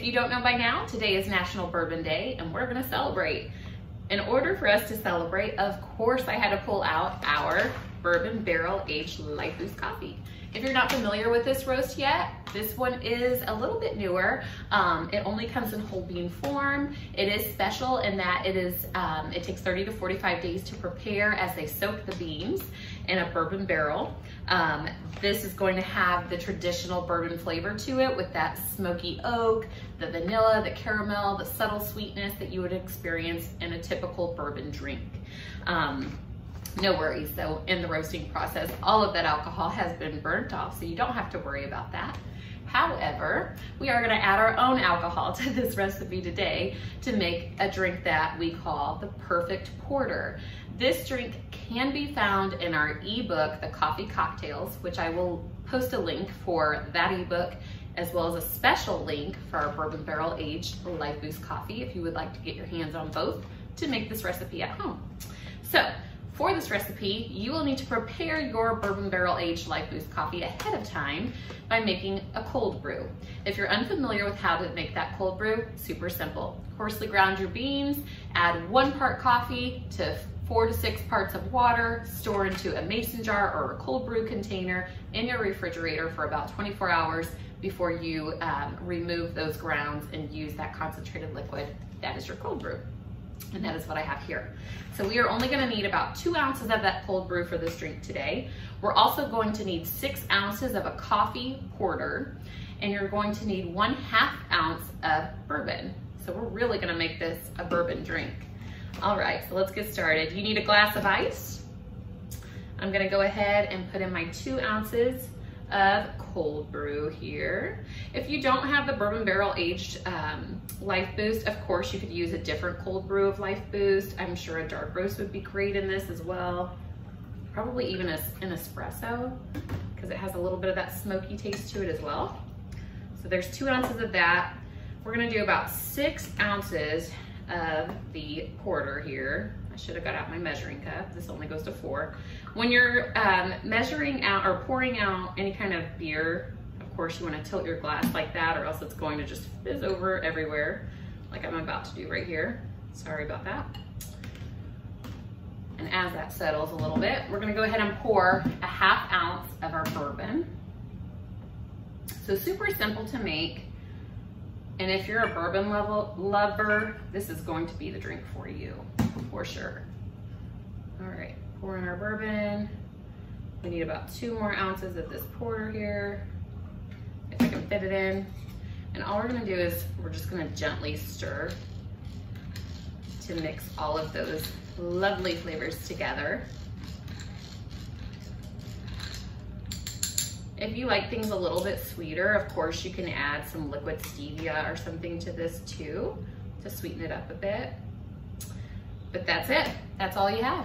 you don't know by now, today is National Bourbon Day and we're gonna celebrate. In order for us to celebrate, of course, I had to pull out our bourbon barrel aged LifeBoost Coffe. If you're not familiar with this roast yet, this one is a little bit newer. It only comes in whole bean form. It is special in that it takes 30 to 45 days to prepare as they soak the beans in a bourbon barrel. This is going to have the traditional bourbon flavor to it with that smoky oak, the vanilla, the caramel, the subtle sweetness that you would experience in a typical bourbon drink. No worries though, in the roasting process, all of that alcohol has been burnt off, so you don't have to worry about that. However, we are gonna add our own alcohol to this recipe today to make a drink that we call the perfect porter. This drink can be found in our ebook, The Coffee Cocktails, which I will post a link for that ebook, as well as a special link for our bourbon barrel aged LifeBoost Coffe if you would like to get your hands on both to make this recipe at home. So, for this recipe, you will need to prepare your bourbon barrel aged LifeBoost Coffe ahead of time by making a cold brew. If you're unfamiliar with how to make that cold brew, super simple. Coarsely ground your beans, add 1 part coffee to 4 to 6 parts of water, store into a mason jar or a cold brew container in your refrigerator for about 24 hours before you remove those grounds and use that concentrated liquid. That is your cold brew. And that is what I have here. So we are only gonna need about 2 ounces of that cold brew for this drink today. We're also going to need 6 ounces of a coffee porter, and you're going to need 1/2 ounce of bourbon. So we're really gonna make this a bourbon drink. All right, so let's get started. You need a glass of ice. I'm gonna go ahead and put in my 2 ounces of cold brew here. If you don't have the bourbon barrel aged LifeBoost, of course you could use a different cold brew of LifeBoost. I'm sure a dark roast would be great in this as well. Probably even an espresso, because it has a little bit of that smoky taste to it as well. So there's 2 ounces of that. We're gonna do about 6 ounces of the porter here. I should have got out my measuring cup. This only goes to 4. When you're measuring out or pouring out any kind of beer, of course you want to tilt your glass like that, or else it's going to just fizz over everywhere, like I'm about to do right here. Sorry about that. And as that settles a little bit, we're going to go ahead and pour a 1/2 ounce of our bourbon. So super simple to make. And if you're a bourbon lover, this is going to be the drink for you, for sure. All right, pour in our bourbon. We need about 2 more ounces of this porter here, if I can fit it in. And all we're gonna do is, we're just gonna gently stir to mix all of those lovely flavors together. If you like things a little bit sweeter, of course you can add some liquid stevia or something to this too, to sweeten it up a bit. But that's it, that's all you have.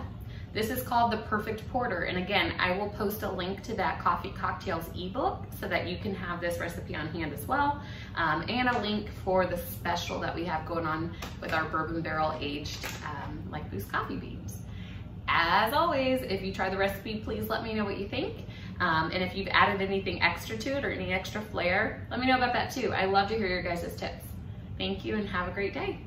This is called the perfect porter. And again, I will post a link to that Coffee Cocktails ebook so that you can have this recipe on hand as well. And a link for the special that we have going on with our bourbon barrel aged LifeBoost Coffe beans. As always, if you try the recipe, please let me know what you think. And if you've added anything extra to it or any extra flair, let me know about that too. I love to hear your guys' tips. Thank you and have a great day.